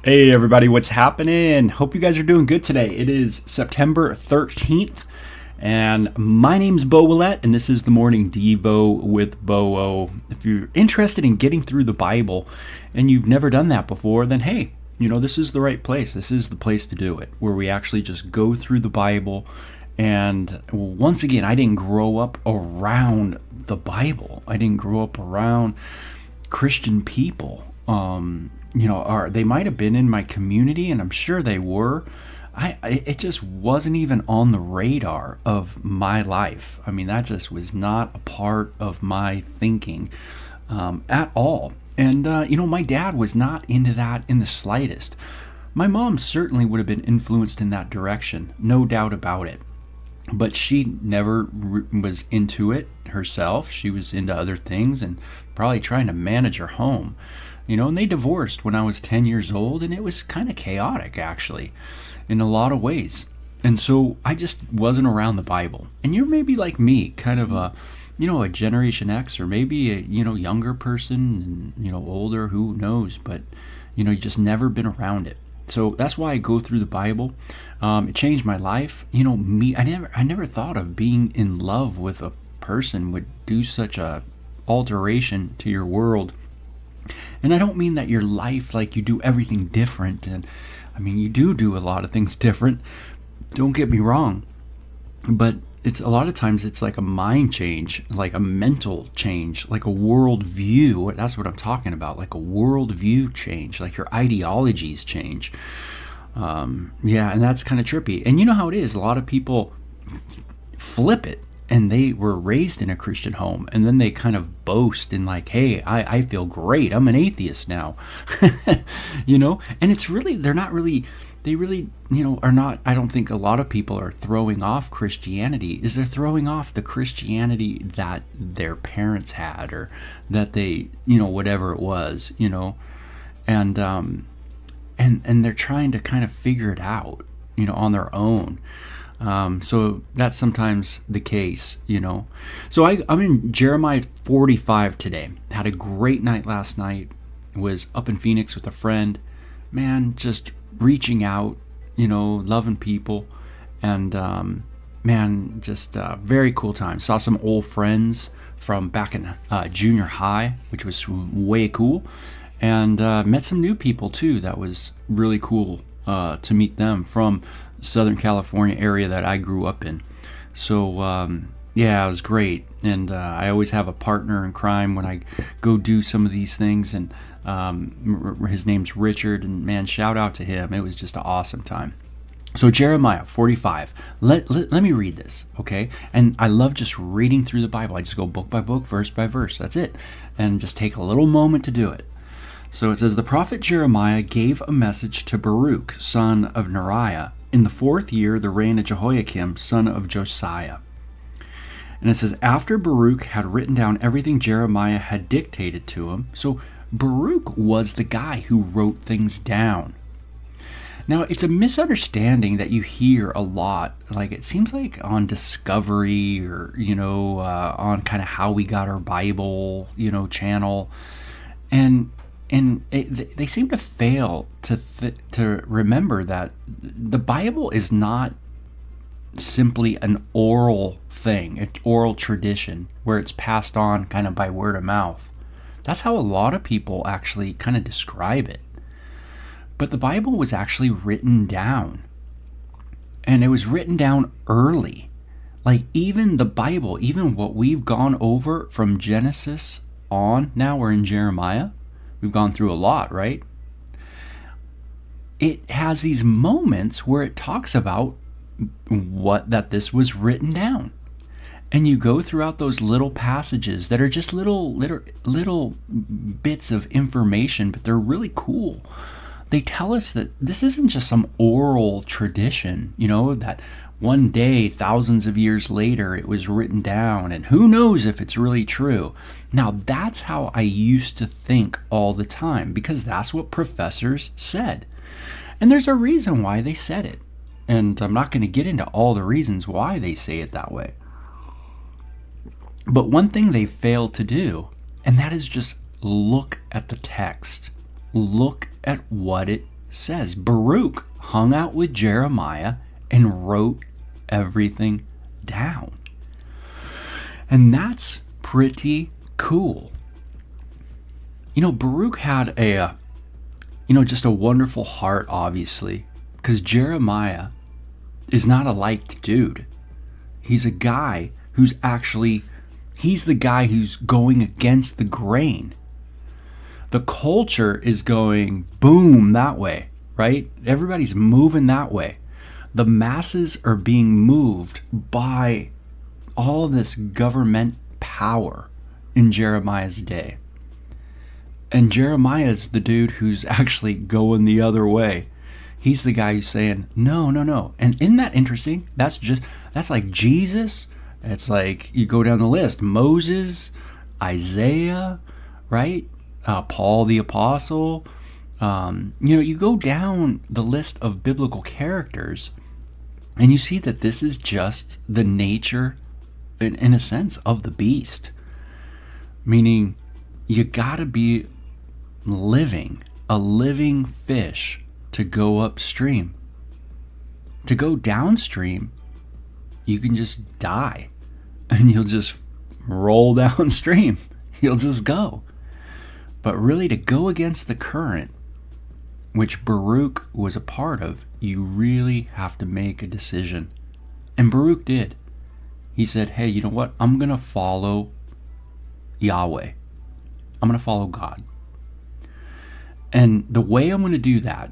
Hey everybody, what's happening? Hope you guys are doing good today. It is September 13th, and my name's Bo Willette, and this is the Morning Devo with Bo. If you're interested in getting through the Bible and you've never done that before, then hey, this is the right place. This is the place to do it, where we actually just go through the Bible. And once again, I didn't grow up around the Bible. I didn't grow up around Christian people. They might have been in my community, and I'm sure they were. It just wasn't even on the radar of my life. I mean, that just was not a part of my thinking at all. And, my dad was not into that in the slightest. My mom certainly would have been influenced in that direction, no doubt about it. But she never was into it herself. She was into other things and probably trying to manage her home. And they divorced when I was 10 years old, and it was kind of chaotic, actually, in a lot of ways. And so I just wasn't around the Bible. And you're maybe like me, kind of a Generation X, or maybe a, younger person, and, older, who knows, but, you just never been around it. So that's why I go through the Bible. It changed my life. I never thought of being in love with a person would do such a alteration to your world. And I don't mean that your life, like you do everything different. And I mean, you do a lot of things different. Don't get me wrong. But it's a lot of times it's like a mind change, like a mental change, like a world view. That's what I'm talking about. Like a world view change, like your ideologies change. And that's kind of trippy. And you know how it is. A lot of people flip it. And they were raised in a Christian home, and then they kind of boast and like, hey, I feel great. I'm an atheist now. And it's really, they are not, I don't think a lot of people are throwing off Christianity. They're throwing off the Christianity that their parents had, or that they, whatever it was, and they're trying to kind of figure it out, on their own. So that's sometimes the case, you know. So I'm in Jeremiah 45 today. Had a great night last night. Was up in Phoenix with a friend. Man, just reaching out, you know, loving people. And man, just very cool time. Saw some old friends from back in junior high, which was way cool. And met some new people too. That was really cool to meet them from Southern California area that I grew up in. So yeah, it was great. And I always have a partner in crime when I go do some of these things. And his name's Richard. And man, shout out to him. It was just an awesome time. So Jeremiah 45. Let me read this, okay? And I love just reading through the Bible. I just go book by book, verse by verse. That's it. And just take a little moment to do it. So it says, the prophet Jeremiah gave a message to Baruch, son of Neriah, in the 4th year of the reign of Jehoiakim, son of Josiah. And it says, after Baruch had written down everything Jeremiah had dictated to him. So Baruch was the guy who wrote things down. Now, it's a misunderstanding that you hear a lot. Like, it seems like on Discovery or, you know, on kind of How We Got Our Bible, you know, channel. And they seem to fail to remember that the Bible is not simply an oral thing, an oral tradition where it's passed on kind of by word of mouth. That's how a lot of people actually kind of describe it. But the Bible was actually written down. And it was written down early. Like even the Bible, even what we've gone over from Genesis on, now we're in Jeremiah. We've gone through a lot, right? It has these moments where it talks about that this was written down. And you go throughout those little passages that are just little bits of information, but they're really cool. They tell us that this isn't just some oral tradition, you know, that one day, thousands of years later, it was written down, and who knows if it's really true. Now, that's how I used to think all the time, because that's what professors said. And there's a reason why they said it. And I'm not going to get into all the reasons why they say it that way. But one thing they failed to do, and that is just look at the text. Look at what it says. Baruch hung out with Jeremiah and wrote everything down. And that's pretty cool. You know, Baruch had just a wonderful heart, obviously, because Jeremiah is not a liked dude. He's a guy he's the guy who's going against the grain. The culture is going boom that way, right? Everybody's moving that way. The masses are being moved by all this government power in Jeremiah's day. And Jeremiah's the dude who's actually going the other way. He's the guy who's saying, no. And isn't that interesting? That's like Jesus. It's like you go down the list. Moses, Isaiah, right? Paul the Apostle. You go down the list of biblical characters and you see that this is just the nature, in a sense, of the beast. Meaning you gotta be a living fish to go upstream. To go downstream, you can just die and you'll just roll downstream. You'll just go. But really, to go against the current, which Baruch was a part of, you really have to make a decision. And Baruch did. He said, hey, you know what? I'm going to follow Yahweh. I'm going to follow God. And the way I'm going to do that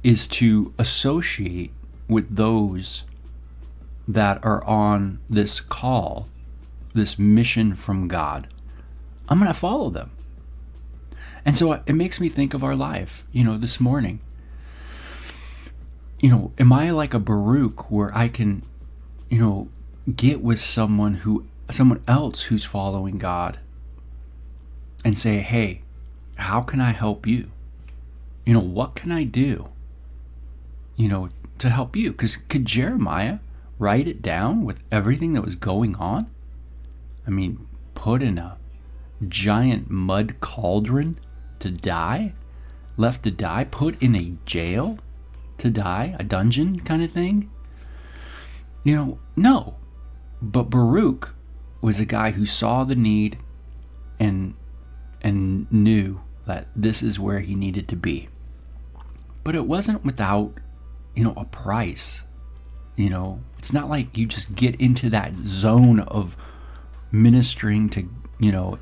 is to associate with those that are on this call, this mission from God. I'm going to follow them. And so it makes me think of our life, this morning. Am I like a Baruch where I can, get with someone else who's following God and say, hey, how can I help you? What can I do, to help you? Because could Jeremiah write it down with everything that was going on? I mean, put in a giant mud cauldron to die? Left to die? Put in a jail to die? A dungeon kind of thing? No. But Baruch was a guy who saw the need and knew that this is where he needed to be. But it wasn't without, a price. It's not like you just get into that zone of ministering to,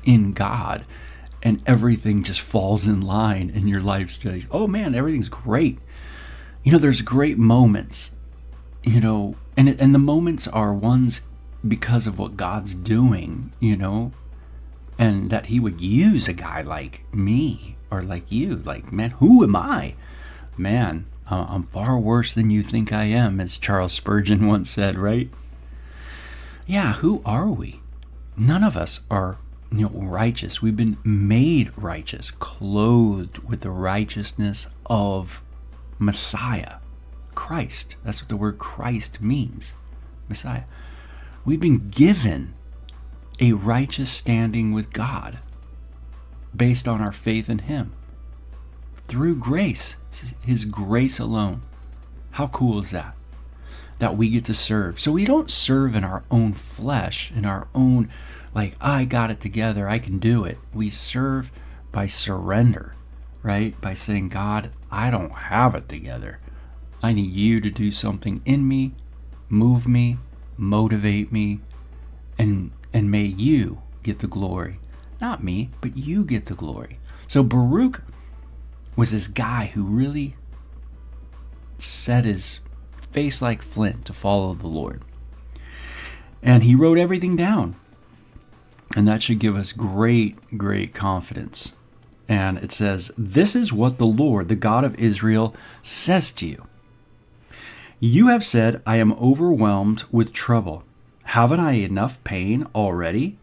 in God and everything just falls in line and your life's just, oh man, everything's great. There's great moments, and the moments are ones because of what God's doing, and that he would use a guy like me or like you. Like, man, who am I? Man, I'm far worse than you think I am, as Charles Spurgeon once said, right? Yeah, who are we? None of us are, righteous. We've been made righteous, clothed with the righteousness of Messiah, Christ. That's what the word Christ means, Messiah. We've been given a righteous standing with God based on our faith in him through grace. It's his grace alone. How cool is that? That we get to serve. So we don't serve in our own flesh, in our own, like, I got it together, I can do it. We serve by surrender, right? By saying, God, I don't have it together. I need you to do something in me, move me, motivate me, and may you get the glory. Not me, but you get the glory. So Baruch was this guy who really set his face like flint to follow the Lord. And he wrote everything down. And that should give us great, great confidence. And it says, this is what the Lord, the God of Israel, says to you. You have said, I am overwhelmed with trouble. Haven't I enough pain already?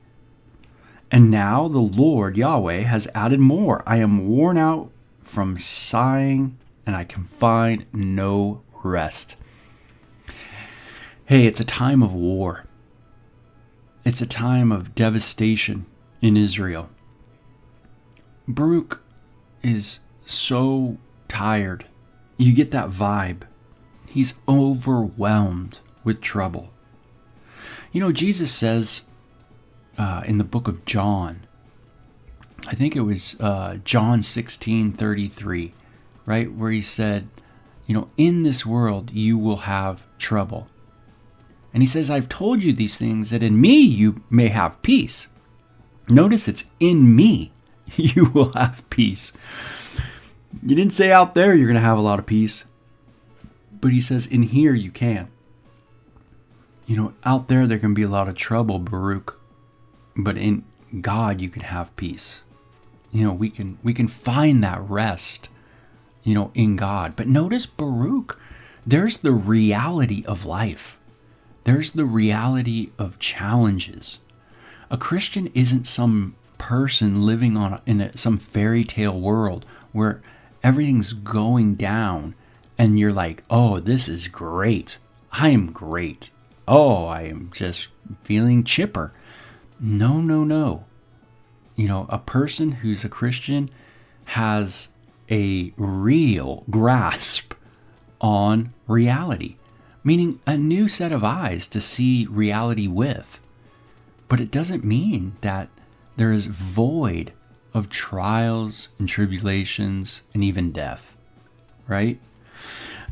And now the Lord Yahweh has added more. I am worn out from sighing, and I can find no rest. Hey, it's a time of war. It's a time of devastation in Israel. Baruch is so tired. You get that vibe. He's overwhelmed with trouble. Jesus says in the book of John, I think it was John 16:33, right? Where he said, in this world you will have trouble. And he says, I've told you these things that in me you may have peace. Notice it's in me you will have peace. You didn't say out there you're going to have a lot of peace. But he says in here you can. Out there can be a lot of trouble, Baruch. But in God you can have peace. We can find that rest, in God. But notice Baruch, there's the reality of life. There's the reality of challenges. A Christian isn't some person living in some fairy tale world where everything's going down and you're like, oh, this is great. I am great. Oh, I am just feeling chipper. No. A person who's a Christian has a real grasp on reality, meaning a new set of eyes to see reality with. But it doesn't mean that there is void of trials and tribulations and even death, right?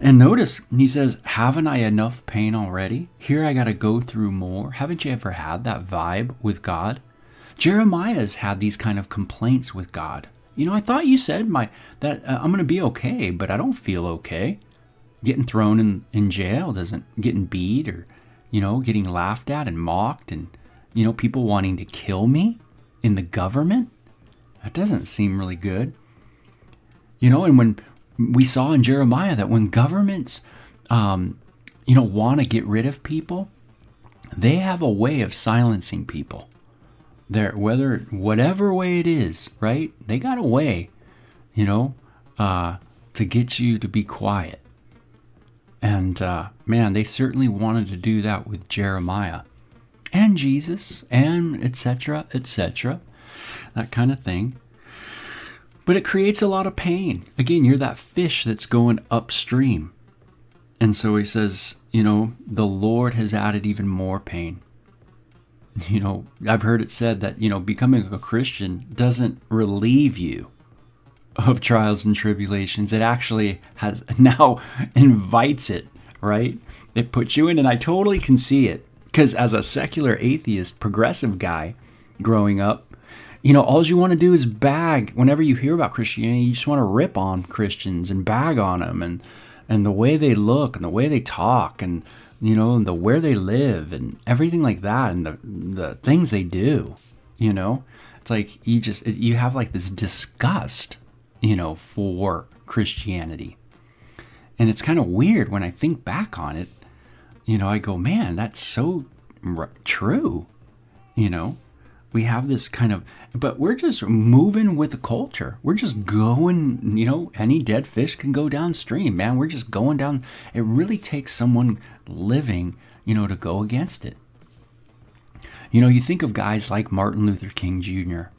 And notice, he says, haven't I enough pain already? Here I got to go through more. Haven't you ever had that vibe with God? Jeremiah's had these kind of complaints with God. I thought you said that I'm going to be okay, but I don't feel okay. Getting thrown in jail getting beat or, getting laughed at and mocked and, people wanting to kill me in the government. That doesn't seem really good. And when we saw in Jeremiah that when governments, want to get rid of people, they have a way of silencing people. Whatever way it is, right? They got a way, to get you to be quiet. And man, they certainly wanted to do that with Jeremiah and Jesus and etc., etc., that kind of thing. But it creates a lot of pain. Again, you're that fish that's going upstream. And so he says, the Lord has added even more pain. I've heard it said that, becoming a Christian doesn't relieve you of trials and tribulations. It actually has now invites it, right? It puts you in, and I totally can see it. Because as a secular atheist, progressive guy growing up, all you want to do is bag. Whenever you hear about Christianity, you just want to rip on Christians and bag on them and the way they look and the way they talk and, the where they live and everything like that and the things they do, It's like you have like this disgust, for Christianity. And it's kind of weird when I think back on it. I go, man, that's so true, We have this kind of, but we're just moving with the culture. We're just going, any dead fish can go downstream, man. We're just going down. It really takes someone living, to go against it. You think of guys like Martin Luther King Jr.,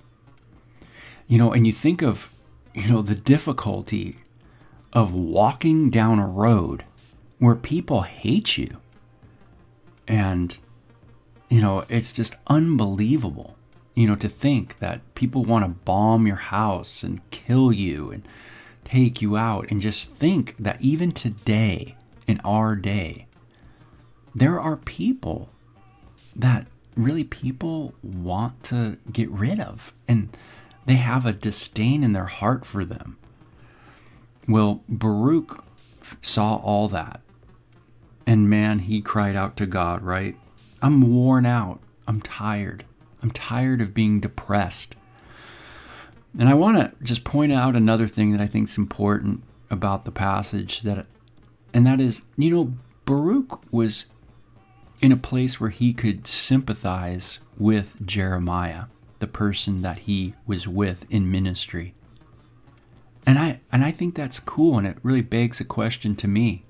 and you think of, the difficulty of walking down a road where people hate you. And, it's just unbelievable. To think that people want to bomb your house and kill you and take you out, and just think that even today, in our day, there are people that really people want to get rid of, and they have a disdain in their heart for them. Well, Baruch saw all that, and man, he cried out to God, right? I'm worn out. I'm tired. I'm tired of being depressed. And I want to just point out another thing that I think is important about the passage, and that is, Baruch was in a place where he could sympathize with Jeremiah, the person that he was with in ministry. And I think that's cool, and it really begs a question to me.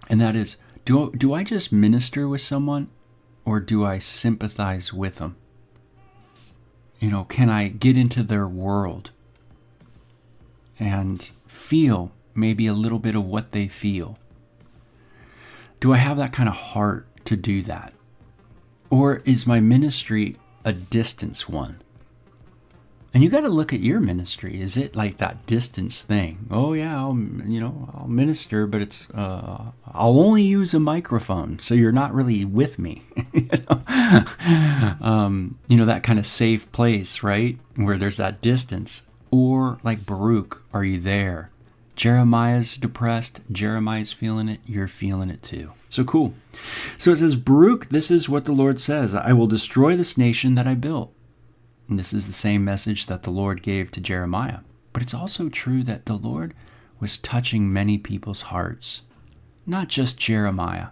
And that is, do I just minister with someone, or do I sympathize with them? Can I get into their world and feel maybe a little bit of what they feel? Do I have that kind of heart to do that? Or is my ministry a distance one? And you got to look at your ministry. Is it like that distance thing? Oh yeah, I'll minister, but it's I'll only use a microphone, so you're not really with me. That kind of safe place, right, where there's that distance. Or like Baruch, are you there? Jeremiah's depressed. Jeremiah's feeling it. You're feeling it too. So cool. So it says, Baruch, this is what the Lord says: I will destroy this nation that I built. And this is the same message that the Lord gave to Jeremiah. But it's also true that the Lord was touching many people's hearts, not just Jeremiah.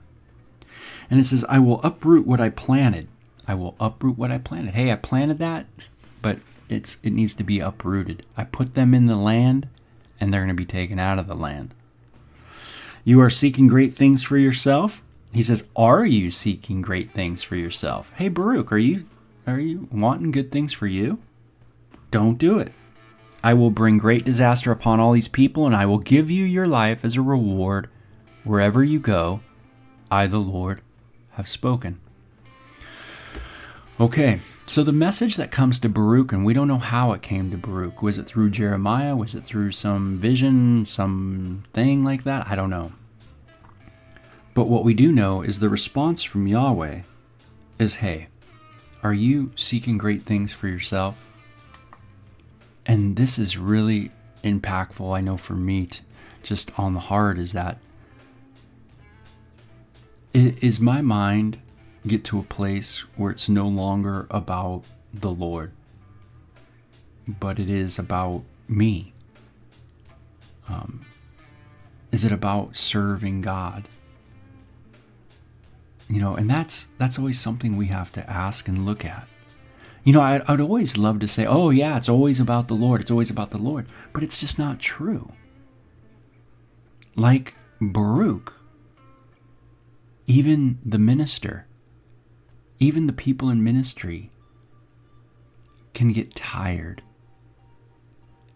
And it says, I will uproot what I planted. I will uproot what I planted. Hey, I planted that, but it needs to be uprooted. I put them in the land, and they're going to be taken out of the land. You are seeking great things for yourself. He says, are you seeking great things for yourself? Hey, Baruch, are you wanting good things for you? Don't do it. I will bring great disaster upon all these people, and I will give you your life as a reward wherever you go. I, the Lord, have spoken. Okay, so the message that comes to Baruch, and we don't know how it came to Baruch. Was it through Jeremiah? Was it through some vision, something like that? I don't know. But what we do know is the response from Yahweh is, hey, are you seeking great things for yourself? And this is really impactful, I know, for me, just on the heart, is that is my mind get to a place where it's no longer about the Lord, but it is about me? Is it about serving God? And that's always something we have to ask and look at. I'd always love to say, oh yeah, it's always about the Lord. It's always about the Lord. But it's just not true. Like Baruch, even the minister, even the people in ministry can get tired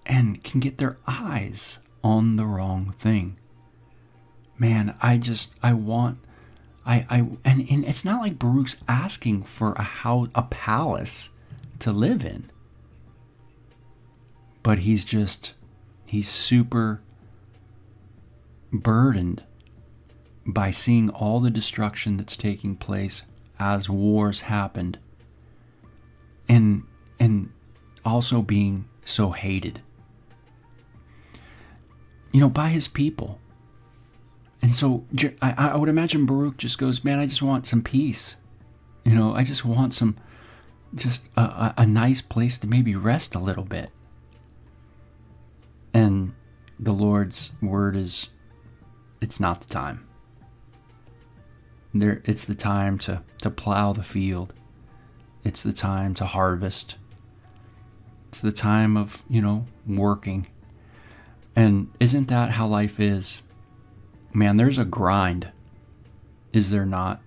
and can get their eyes on the wrong thing. Man, and it's not like Baruch's asking for a palace to live in. But he's super burdened by seeing all the destruction that's taking place as wars happened, and also being so hated, by his people. And so I would imagine Baruch just goes, man, I just want some peace. I just want a nice place to maybe rest a little bit. And the Lord's word is, it's not the time. It's the time to plow the field. It's the time to harvest. It's the time of, working. And isn't that how life is? Man, there's a grind. Is there not?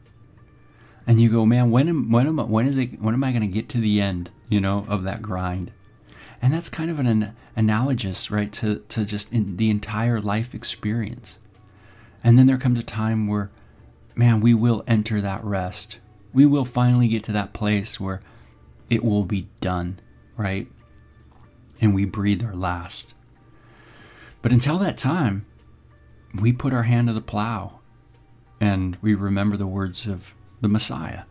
And you go, man, when am I going to get to the end, of that grind? And that's kind of an analogous, right, to just in the entire life experience. And then there comes a time where, man, we will enter that rest. We will finally get to that place where it will be done, right? And we breathe our last. But until that time, we put our hand to the plow and we remember the words of the Messiah,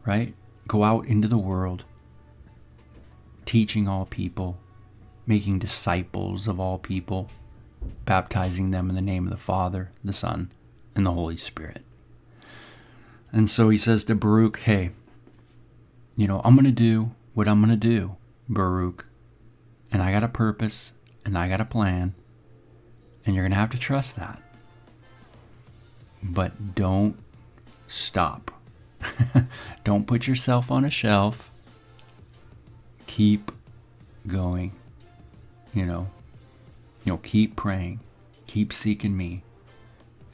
right? Go out into the world, teaching all people, making disciples of all people, baptizing them in the name of the Father, the Son, and the Holy Spirit. And so he says to Baruch, hey, I'm going to do what I'm going to do, Baruch. And I got a purpose, and I got a plan, and you're going to have to trust that. But don't stop. Don't put yourself on a shelf. Keep going. Keep praying. Keep seeking me.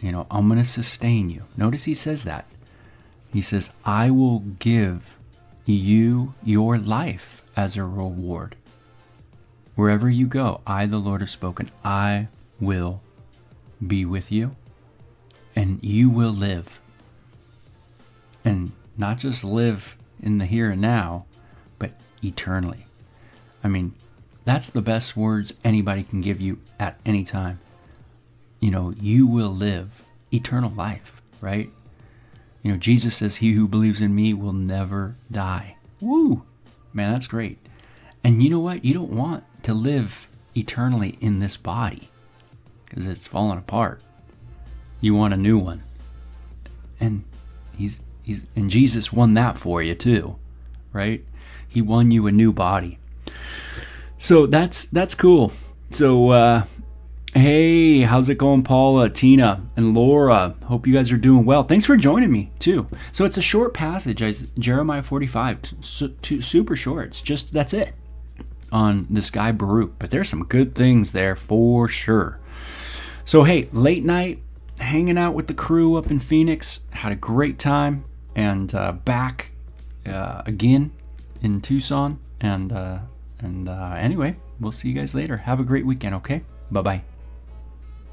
I'm going to sustain you. Notice he says that. He says, I will give you your life as a reward. Wherever you go, I, the Lord, have spoken. I will be with you, and you will live. And not just live in the here and now, but eternally. I mean, that's the best words anybody can give you at any time. You will live eternal life, right? Jesus says, he who believes in me will never die. Woo! Man, that's great. And you know what? You don't want to live eternally in this body because it's falling apart. You want a new one. And and Jesus won that for you too, right? He won you a new body. So that's cool. So, hey, how's it going, Paula, Tina, and Laura? Hope you guys are doing well. Thanks for joining me, too. So it's a short passage, Jeremiah 45, super short. That's it on this guy Baruch. But there's some good things there for sure. So, hey, late night, hanging out with the crew up in Phoenix. Had a great time. And back again in Tucson. And anyway, we'll see you guys later. Have a great weekend, okay? Bye-bye.